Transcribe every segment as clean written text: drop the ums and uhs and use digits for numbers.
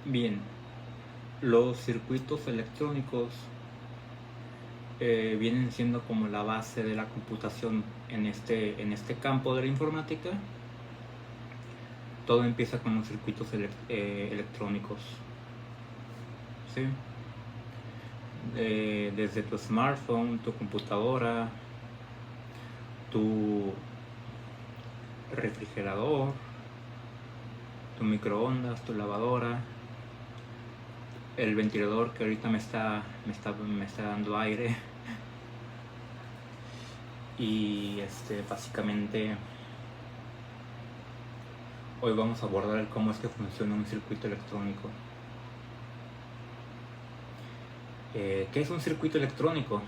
Bien, los circuitos electrónicos vienen siendo como la base de la computación en este campo de la informática. Todo empieza con los circuitos electrónicos, ¿sí? Desde tu smartphone, tu computadora, tu refrigerador, tu microondas, tu lavadora, el ventilador que ahorita me está dando aire. Y básicamente hoy vamos a abordar el cómo es que funciona un circuito electrónico. ¿Qué es un circuito electrónico?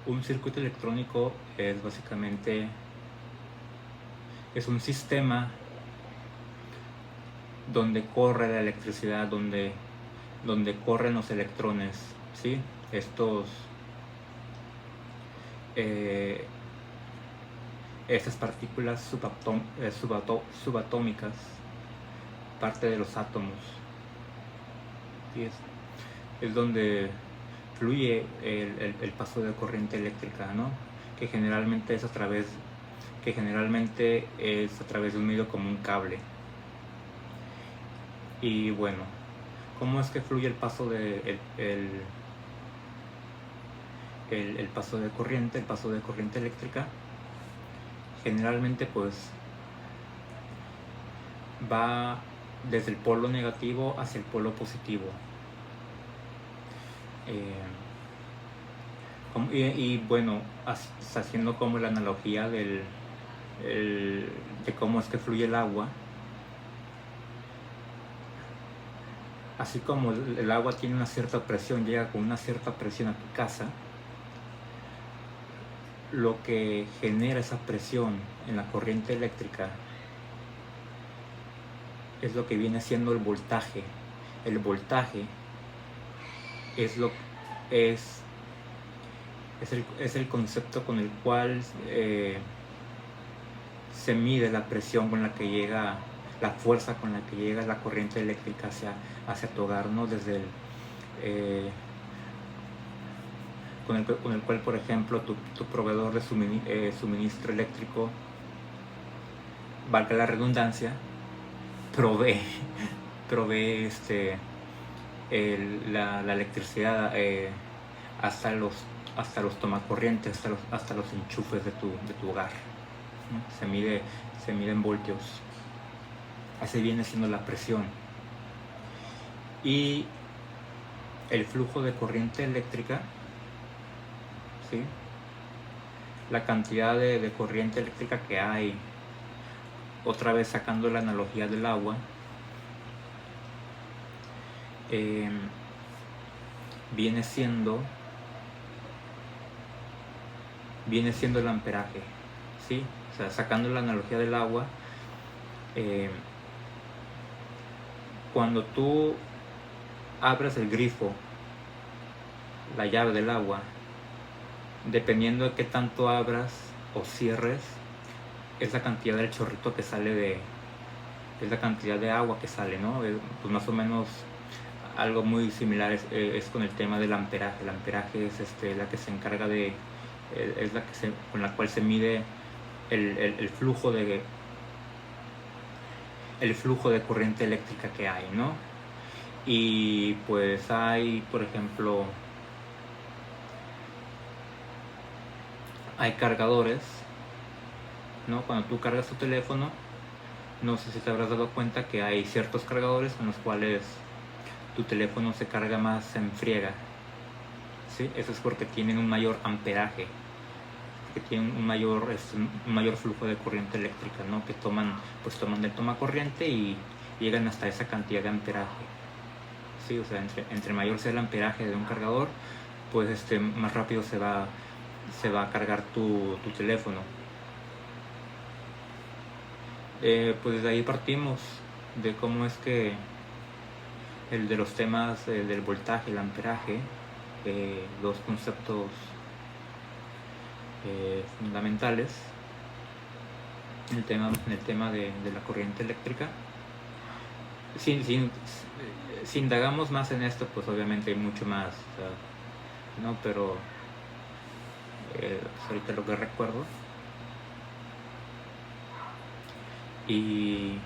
Un circuito electrónico es básicamente un sistema donde corre la electricidad, donde corren los electrones, ¿sí? Estas partículas subatómicas, parte de los átomos, ¿sí? Es donde fluye el paso de corriente eléctrica, ¿no? Que generalmente es a través de un medio como un cable. Y bueno, ¿cómo es que fluye el paso de el paso de corriente eléctrica? Generalmente pues va desde el polo negativo hacia el polo positivo. Y bueno, haciendo como la analogía de cómo es que fluye el agua. Así como el agua tiene una cierta presión, llega con una cierta presión a tu casa, lo que genera esa presión en la corriente eléctrica es lo que viene siendo el voltaje. El voltaje es el concepto con el cual se mide la presión con la que llega, la fuerza con la que llega la corriente eléctrica hacia tu hogar, ¿no? Desde con el cual, por ejemplo, tu proveedor de suministro eléctrico, valga la redundancia, provee la electricidad hasta los tomacorrientes, hasta los enchufes de tu hogar. Se mide en voltios. Así viene siendo la presión. Y el flujo de corriente eléctrica, ¿sí? La cantidad de corriente eléctrica que hay, otra vez sacando la analogía del agua, viene siendo el amperaje, ¿sí? O sea, sacando la analogía del agua, cuando tú abres el grifo, la llave del agua, dependiendo de qué tanto abras o cierres, es la cantidad del chorrito que sale es la cantidad de agua que sale, ¿no? Pues más o menos algo muy similar es con el tema del amperaje. El amperaje es la que se encarga es con la cual se mide el flujo de corriente eléctrica que hay, ¿no? Y pues hay, por ejemplo, hay cargadores, ¿no? Cuando tú cargas tu teléfono, no sé si te habrás dado cuenta que hay ciertos cargadores con los cuales tu teléfono se carga más en friega, ¿sí? Eso es porque tienen un mayor amperaje, que tienen un mayor flujo de corriente eléctrica, ¿no? Que toman del tomacorriente y llegan hasta esa cantidad de amperaje, ¿sí? O sea, entre mayor sea el amperaje de un cargador, pues más rápido se va a cargar tu teléfono. Pues desde ahí partimos de cómo es que el de los temas del voltaje, el amperaje, dos conceptos fundamentales en el tema de la corriente eléctrica. si indagamos más en esto, pues obviamente hay mucho más, o sea, ¿no? Pero ahorita lo que recuerdo. Y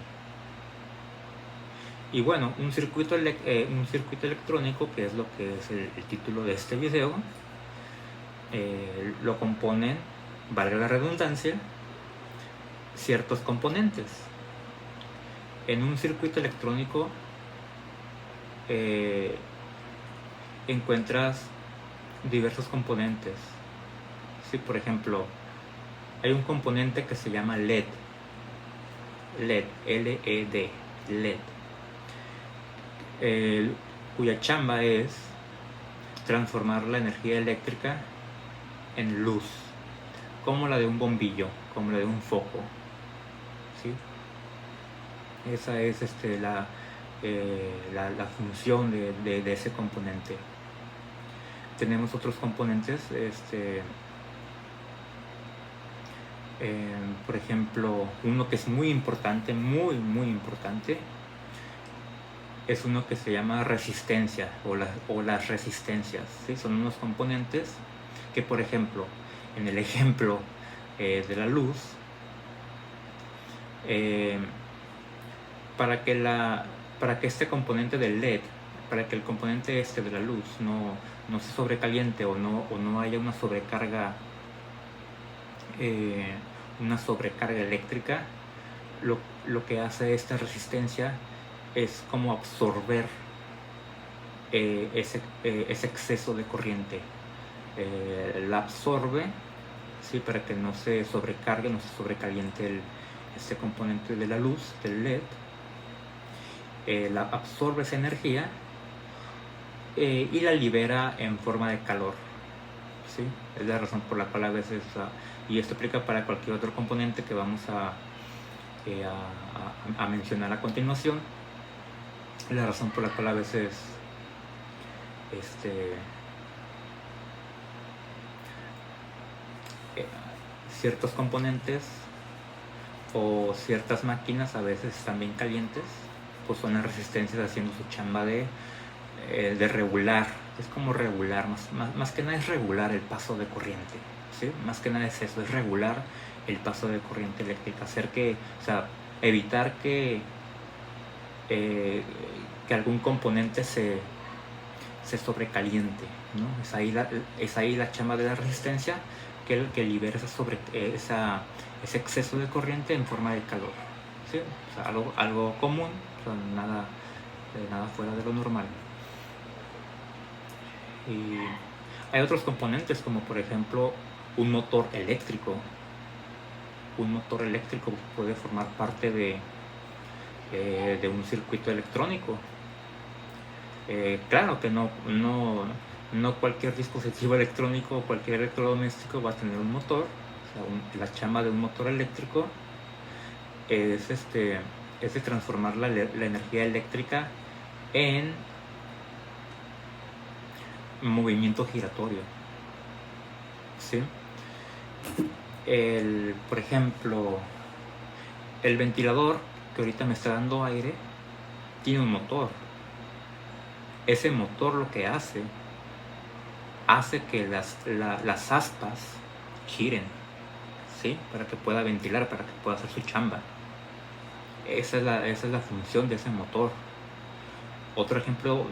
bueno, un circuito electrónico, que es lo que es el título de este video, lo componen, valga la redundancia, ciertos componentes. En un circuito electrónico encuentras diversos componentes. ¿Sí? Por ejemplo, hay un componente que se llama LED, LED, cuya chamba es transformar la energía eléctrica en luz, como la de un bombillo, como la de un foco. ¿Sí? Esa es la función de ese componente. Tenemos otros componentes, por ejemplo, uno que es muy importante, muy importante, es uno que se llama resistencia o las resistencias. ¿Sí? Son unos componentes que, por ejemplo, en el ejemplo de la luz, para que este componente del LED, para que el componente de la luz no se sobrecaliente o no haya una sobrecarga eléctrica, lo que hace esta resistencia es como absorber ese exceso de corriente. La absorbe, ¿sí? Para que no se sobrecargue, no se sobrecaliente este componente de la luz, del LED. La absorbe esa energía y la libera en forma de calor. ¿Sí? Es la razón por la cual a veces, y esto aplica para cualquier otro componente que vamos a mencionar a continuación, la razón por la cual a veces ciertos componentes o ciertas máquinas a veces están bien calientes, pues son las resistencias haciendo su chamba de regular. Es como regular, más que nada es regular el paso de corriente, ¿sí? Más que nada es eso, es regular el paso de corriente eléctrica, evitar que algún componente se sobrecaliente, ¿no? Es ahí la chamba de la resistencia, que libera ese exceso de corriente en forma de calor, ¿sí? O sea, algo común, o sea, nada fuera de lo normal. Y hay otros componentes, como por ejemplo un motor eléctrico. Un motor eléctrico puede formar parte de un circuito electrónico. Claro que no cualquier dispositivo electrónico o cualquier electrodoméstico va a tener un motor. O sea, la chamba de un motor eléctrico es de transformar la energía eléctrica en movimiento giratorio. ¿Sí? Por ejemplo, el ventilador que ahorita me está dando aire tiene un motor. Ese motor lo que hace que las aspas giren, ¿sí? Para que pueda ventilar, para que pueda hacer su chamba. Esa es la función de ese motor. Otro ejemplo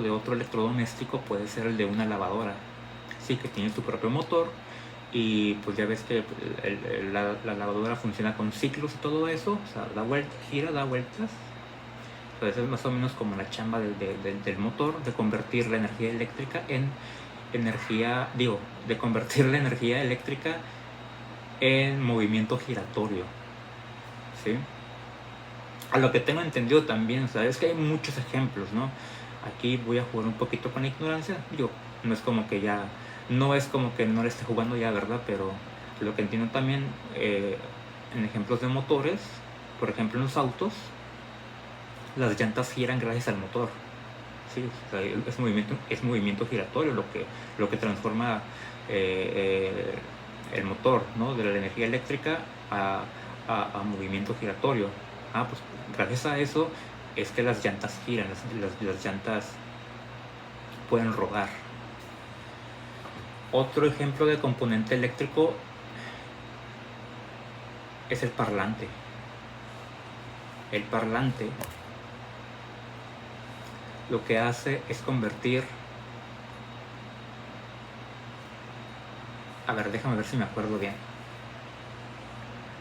de otro electrodoméstico puede ser el de una lavadora, sí, que tiene su propio motor. Y pues ya ves que la lavadora funciona con ciclos y todo eso, o sea, da vueltas. Entonces es más o menos como la chamba del motor, de convertir la energía eléctrica de convertir la energía eléctrica en movimiento giratorio, ¿sí? A lo que tengo entendido también, o sea, es que hay muchos ejemplos, ¿no? Aquí voy a jugar un poquito con la ignorancia. No es como que no le esté jugando ya, ¿verdad? Pero lo que entiendo también, en ejemplos de motores, por ejemplo en los autos, las llantas giran gracias al motor. Sí, o sea, es movimiento giratorio lo que transforma el motor, ¿no? De la energía eléctrica a movimiento giratorio. Pues gracias a eso es que las llantas giran, las llantas pueden rodar. Otro ejemplo de componente eléctrico es el parlante. El parlante lo que hace es convertir... A ver, déjame ver si me acuerdo bien.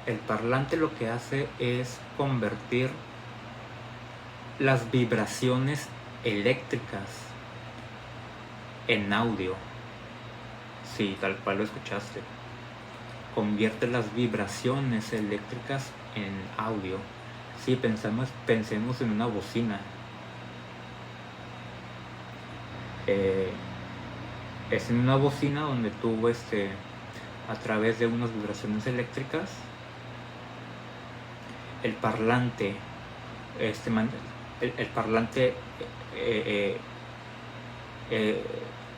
El parlante lo que hace es convertir las vibraciones eléctricas en audio. Sí, tal cual lo escuchaste. Convierte las vibraciones eléctricas en audio. Sí, pensemos en una bocina. Es en una bocina donde tú a través de unas vibraciones eléctricas, el parlante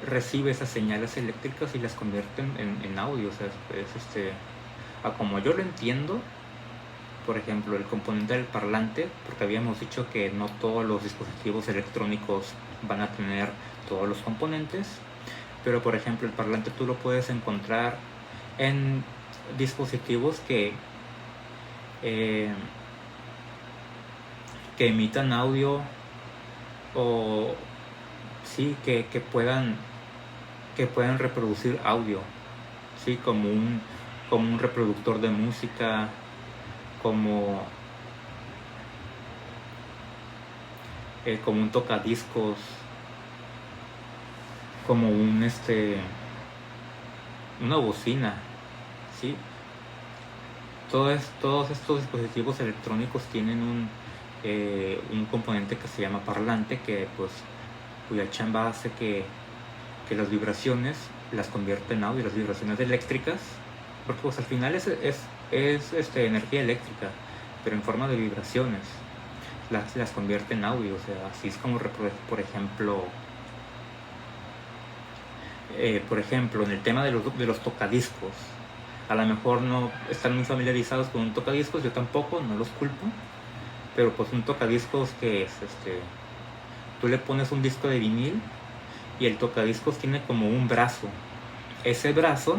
recibe esas señales eléctricas y las convierte en audio. O sea, a como yo lo entiendo, por ejemplo, el componente del parlante, porque habíamos dicho que no todos los dispositivos electrónicos van a tener todos los componentes, pero por ejemplo el parlante tú lo puedes encontrar en dispositivos que emitan audio, o sí, que puedan reproducir audio, sí, como un reproductor de música, como un tocadiscos, como una bocina, ¿sí? Todos estos dispositivos electrónicos tienen un componente que se llama parlante, cuya chamba hace que las vibraciones las convierte en audio, las vibraciones eléctricas, porque pues al final es energía eléctrica, pero en forma de vibraciones, las convierte en audio. O sea, así es como, por ejemplo, en el tema de los tocadiscos, a lo mejor no están muy familiarizados con un tocadiscos, yo tampoco, no los culpo, pero pues un tocadiscos que es, tú le pones un disco de vinil y el tocadiscos tiene como un brazo. Ese brazo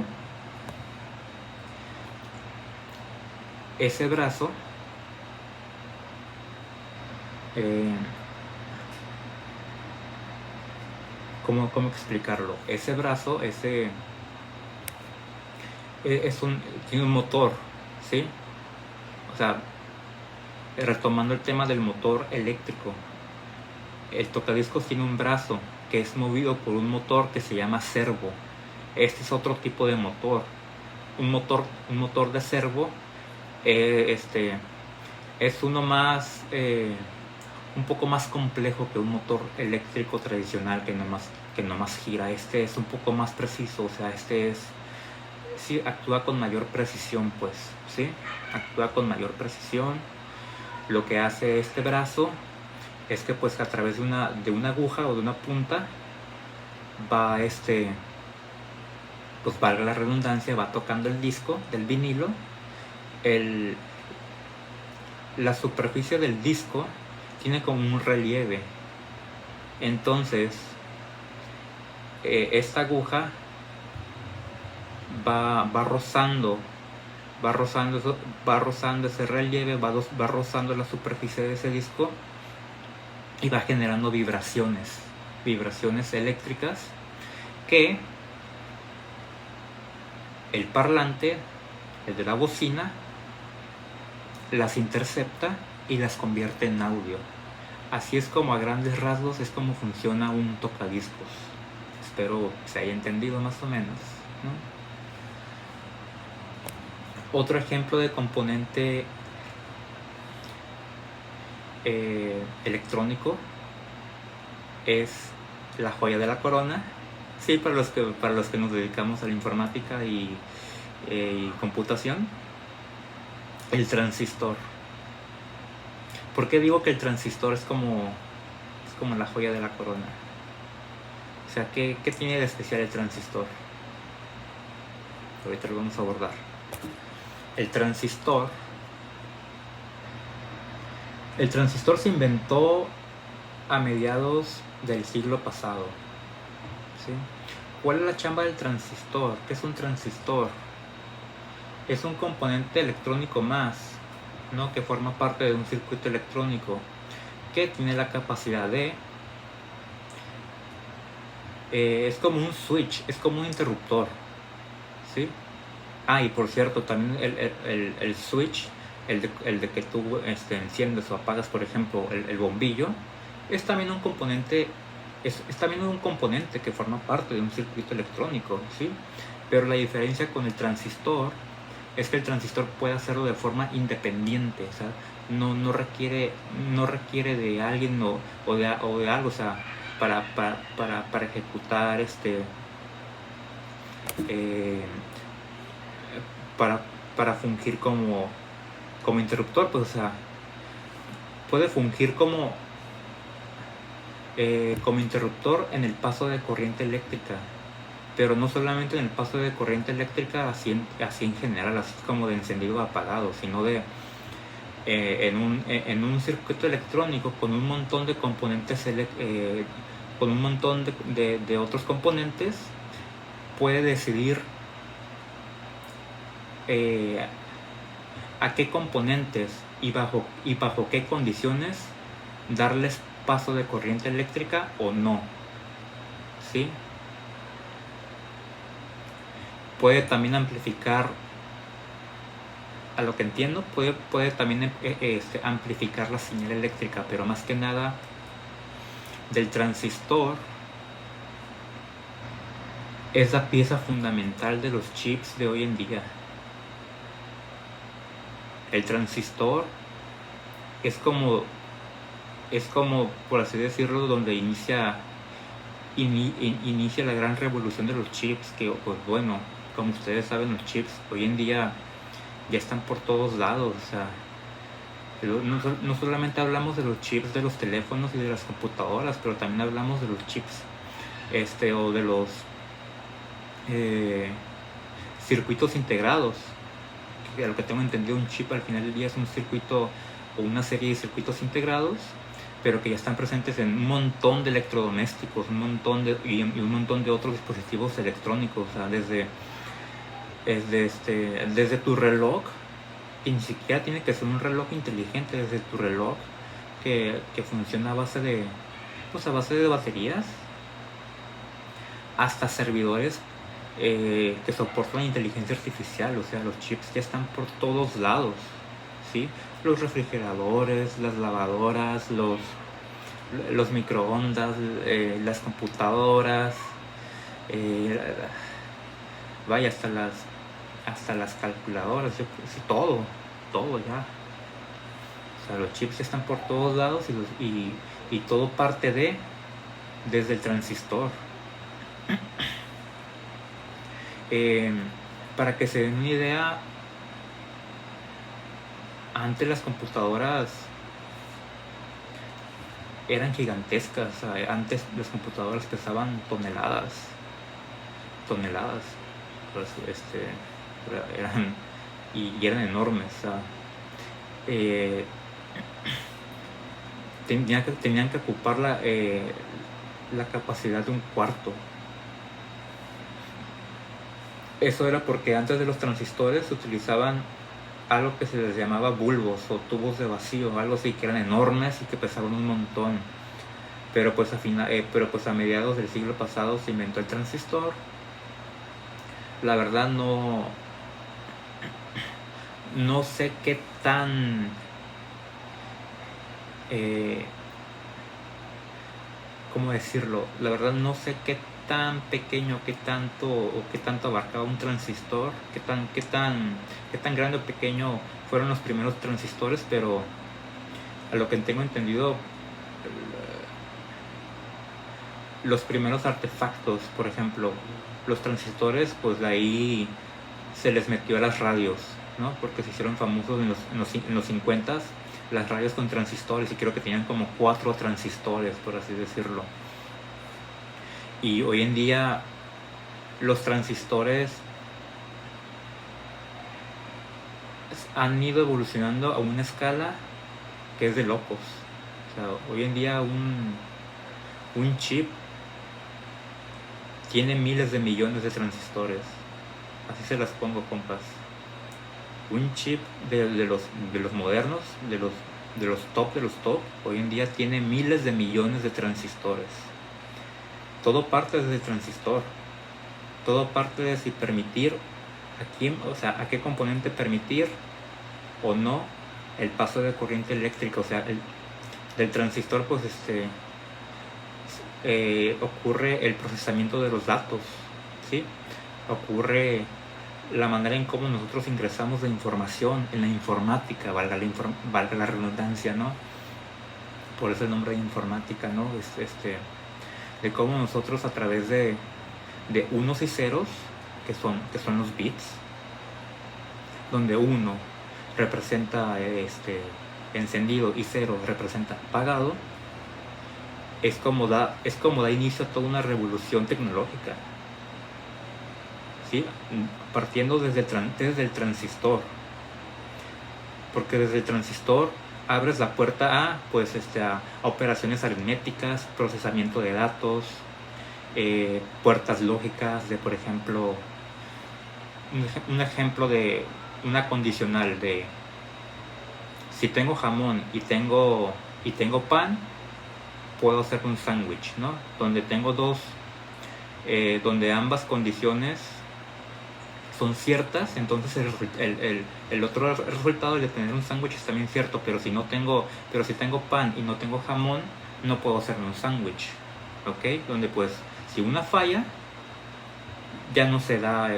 ¿cómo explicarlo? Ese brazo, tiene un motor, ¿sí? O sea, retomando el tema del motor eléctrico, el tocadiscos tiene un brazo que es movido por un motor que se llama servo. Este es otro tipo de motor. Un motor de servo es uno más, un poco más complejo que un motor eléctrico tradicional que nomás gira. Este es un poco más preciso, o sea, sí, actúa con mayor precisión, pues, ¿sí? Actúa con mayor precisión. Lo que hace este brazo es que pues a través de una aguja o de una punta va pues valga la redundancia, va tocando el disco del vinilo. La superficie del disco tiene como un relieve. Entonces esta aguja va rozando ese relieve, va rozando la superficie de ese disco y va generando vibraciones eléctricas que el parlante, el de la bocina, las intercepta y las convierte en audio. Así es como a grandes rasgos es como funciona un tocadiscos. Espero se haya entendido más o menos, ¿no? Otro ejemplo de componente electrónico es la joya de la corona. Sí, para los que nos dedicamos a la informática y computación, el transistor. ¿Por qué digo que el transistor es como la joya de la corona? O sea, ¿qué tiene de especial el transistor? Ahorita lo vamos a abordar. El transistor El transistor se inventó a mediados del siglo pasado, ¿sí? ¿Cuál es la chamba del transistor? ¿Qué es un transistor? Es un componente electrónico más, ¿no? Que forma parte de un circuito electrónico que tiene la capacidad de... es como un switch, es como un interruptor, ¿sí? Y por cierto, también el switch, el de que tú enciendes o apagas, por ejemplo, el bombillo, es también un componente, es también un componente que forma parte de un circuito electrónico, ¿sí? Pero la diferencia con el transistor es que el transistor puede hacerlo de forma independiente, o sea, no requiere de alguien o de algo, o sea, para ejecutar eh, para fungir como interruptor, pues, o sea, puede fungir como interruptor en el paso de corriente eléctrica, pero no solamente en el paso de corriente eléctrica así en general, así como de encendido o apagado, sino de en un circuito electrónico con un montón de componentes, con un montón de otros componentes, puede decidir a qué componentes y bajo qué condiciones darles paso de corriente eléctrica o no, ¿sí? Puede también amplificar, a lo que entiendo, puede también amplificar la señal eléctrica, pero más que nada del transistor es la pieza fundamental de los chips de hoy en día. El transistor es como, por así decirlo, donde inicia la gran revolución de los chips, que pues bueno, como ustedes saben, los chips hoy en día ya están por todos lados, o sea, no solamente hablamos de los chips de los teléfonos y de las computadoras, pero también hablamos de los chips o de los circuitos integrados, que a lo que tengo entendido, un chip al final del día es un circuito o una serie de circuitos integrados, pero que ya están presentes en un montón de electrodomésticos, un montón de otros dispositivos electrónicos, o sea, desde tu reloj, que ni siquiera tiene que ser un reloj inteligente, desde tu reloj que funciona a base de baterías, hasta servidores que soportan inteligencia artificial, o sea, los chips ya están por todos lados, ¿sí? Los refrigeradores, las lavadoras, los microondas, las computadoras, vaya, hasta las calculadoras, sí, todo ya. O sea, los chips están por todos lados y todo parte desde el transistor. Para que se den una idea, antes las computadoras eran gigantescas, o sea, antes las computadoras pesaban toneladas, pues, eran enormes, o sea, tenían que ocupar la capacidad de un cuarto. Eso era porque antes de los transistores se utilizaban algo que se les llamaba bulbos o tubos de vacío, algo así, que eran enormes y que pesaban un montón. Pero pues a mediados del siglo pasado se inventó el transistor. La verdad no sé qué tan ¿cómo decirlo? La verdad no sé qué tan pequeño, qué tanto abarcaba un transistor, qué tan grande o pequeño fueron los primeros transistores, pero a lo que tengo entendido, los primeros artefactos, por ejemplo, los transistores, pues de ahí se les metió a las radios, ¿no? Porque se hicieron famosos en los 50s las radios con transistores, y creo que tenían como 4 transistores, por así decirlo. Y hoy en día los transistores han ido evolucionando a una escala que es de locos. O sea, hoy en día un chip tiene miles de millones de transistores. Así se las pongo, compas. Un chip de los modernos, de los top, hoy en día tiene miles de millones de transistores. Todo parte desde el transistor. Todo parte de si permitir a qué componente permitir o no el paso de corriente eléctrica. O sea, del transistor, pues ocurre el procesamiento de los datos, ¿sí? Ocurre la manera en cómo nosotros ingresamos la información en la informática, valga la redundancia, ¿no? Por eso el nombre de informática, ¿no? De cómo nosotros a través de unos y ceros, que son los bits, donde 1 representa encendido y 0 representa apagado, es como da inicio a toda una revolución tecnológica, ¿sí? Partiendo desde el transistor, porque desde el transistor abres la puerta a operaciones aritméticas, procesamiento de datos, puertas lógicas de, por ejemplo, un ejemplo de una condicional de si tengo jamón y tengo pan, puedo hacer un sándwich, ¿no? Donde tengo donde ambas condiciones son ciertas, entonces el otro resultado de tener un sándwich es también cierto, pero si tengo pan y no tengo jamón, no puedo hacer un sándwich, ¿ok? Donde pues si una falla, ya no se da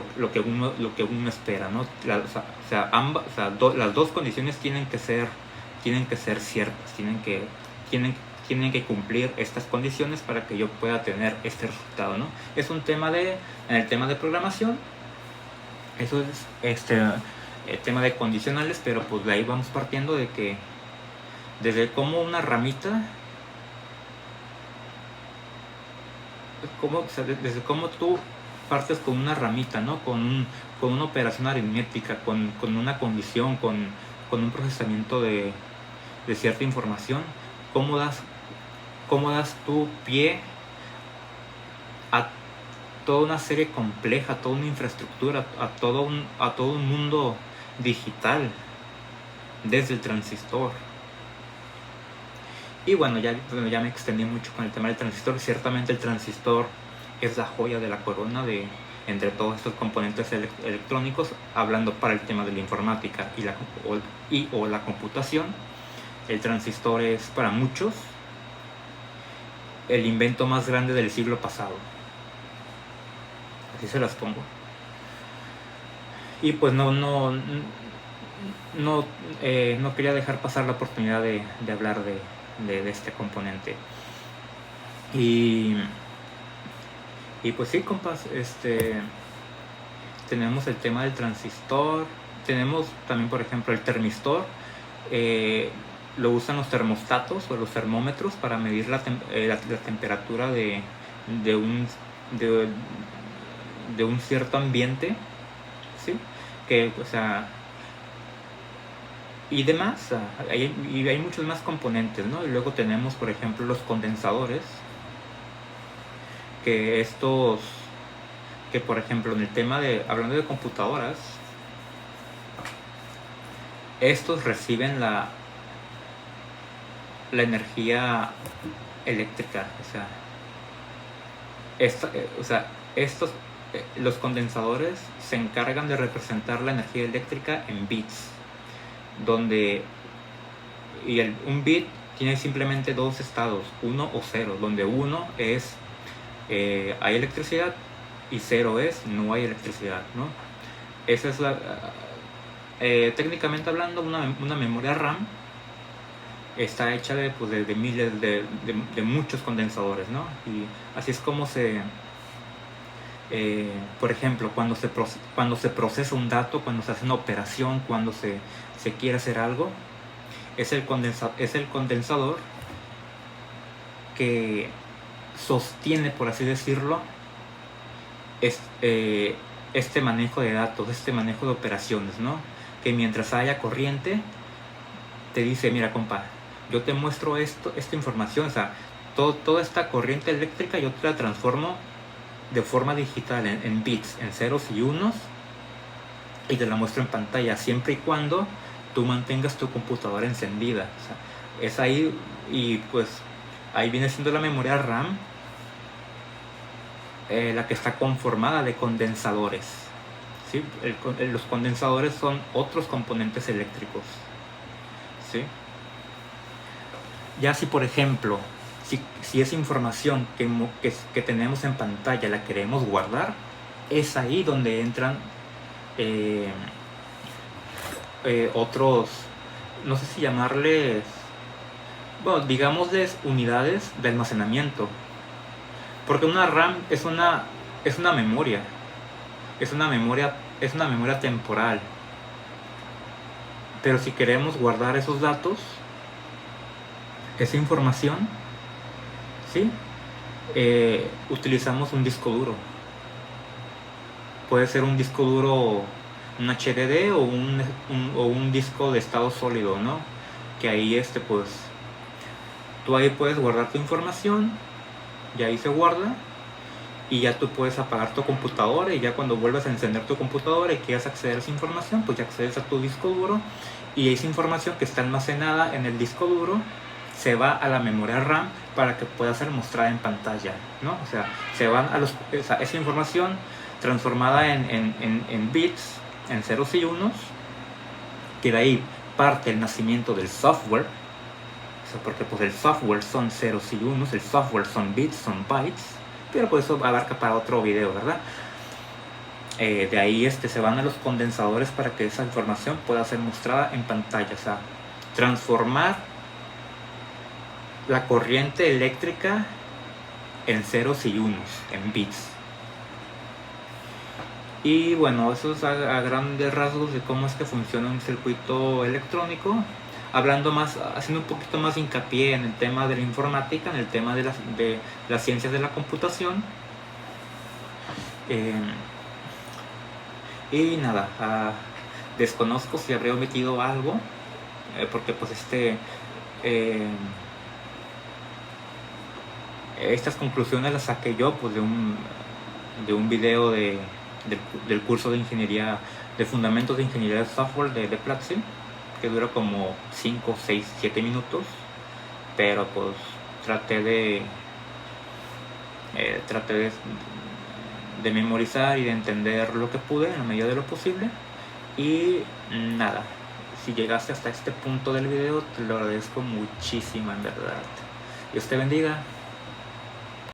lo que uno espera, ¿no? Las dos condiciones tienen que ser ciertas, tienen que cumplir estas condiciones para que yo pueda tener este resultado, ¿no? Es un tema en el tema de programación, eso es el tema de condicionales, pero pues de ahí vamos partiendo de que desde cómo una ramita, desde cómo tú partes con una ramita, ¿no? Con una operación aritmética, con una condición, con un procesamiento de cierta información, cómo das tu pie a toda una serie compleja, a toda una infraestructura, a todo un mundo digital desde el transistor. Y bueno, ya me extendí mucho con el tema del transistor. Ciertamente el transistor es la joya de la corona entre todos estos componentes electrónicos, hablando para el tema de la informática o la computación. El transistor es para muchos el invento más grande del siglo pasado. Así se las pongo. Y pues no quería dejar pasar la oportunidad de hablar de este componente. Y pues sí, compas, tenemos el tema del transistor, tenemos también, por ejemplo, el termistor. Lo usan los termostatos o los termómetros para medir la temperatura de un cierto ambiente, ¿sí? Y demás, hay muchos más componentes, ¿no? Y luego tenemos, por ejemplo, los condensadores, que por ejemplo, en el tema hablando de computadoras, estos reciben la energía eléctrica, los condensadores se encargan de representar la energía eléctrica en bits, un bit tiene simplemente dos estados, 1 o 0, donde 1 es hay electricidad y 0 es no hay electricidad, ¿no? Esa es técnicamente hablando, una memoria RAM está hecha de miles de muchos condensadores, ¿no? Y así es como por ejemplo, cuando se procesa un dato, cuando se hace una operación, cuando se quiere hacer algo, es el condensador que sostiene, por así decirlo, este manejo de datos, este manejo de operaciones, ¿no? que mientras haya corriente, te dice, mira compa, yo te muestro esta información, o sea, toda esta corriente eléctrica yo te la transformo de forma digital en bits, en ceros y unos, y te la muestro en pantalla, siempre y cuando tú mantengas tu computadora encendida. O sea, es ahí, y pues ahí viene siendo la memoria RAM, la que está conformada de condensadores. ¿Sí? Los condensadores son otros componentes eléctricos. ¿Sí? Ya si por ejemplo, si esa información que tenemos en pantalla la queremos guardar, es ahí donde entran otros, no sé si llamarles, bueno, digámosles unidades de almacenamiento, porque una RAM es una memoria, es una memoria temporal, pero si queremos guardar esos datos, esa información, ¿sí? Utilizamos un disco duro. Puede ser un disco duro, un HDD o un disco de estado sólido, ¿no? Que ahí pues tú ahí puedes guardar tu información y ahí se guarda, y ya tú puedes apagar tu computadora, y ya cuando vuelvas a encender tu computadora y quieras acceder a esa información, pues ya accedes a tu disco duro, y esa información que está almacenada en el disco duro se va a la memoria RAM para que pueda ser mostrada en pantalla, ¿no? O sea, esa información transformada en bits, en ceros y unos, que de ahí parte el nacimiento del software. O sea, porque pues el software son ceros y unos, el software son bits, son bytes, pero pues eso abarca para otro video, ¿verdad? De ahí se van a los condensadores para que esa información pueda ser mostrada en pantalla. O sea, transformar la corriente eléctrica en ceros y unos, en bits. Y bueno, eso es a grandes rasgos de cómo es que funciona un circuito electrónico. Hablando más, haciendo un poquito más hincapié en el tema de la informática, en el tema de las ciencias de la computación. Y nada, desconozco si habré omitido algo, porque pues estas conclusiones las saqué yo pues de un video del curso de ingeniería, de fundamentos de ingeniería de software de Platzi, que dura como 5, 6, 7 minutos, pero pues traté de memorizar y de entender lo que pude en la medida de lo posible. Y nada, si llegaste hasta este punto del video, te lo agradezco muchísimo, en verdad. Dios te bendiga.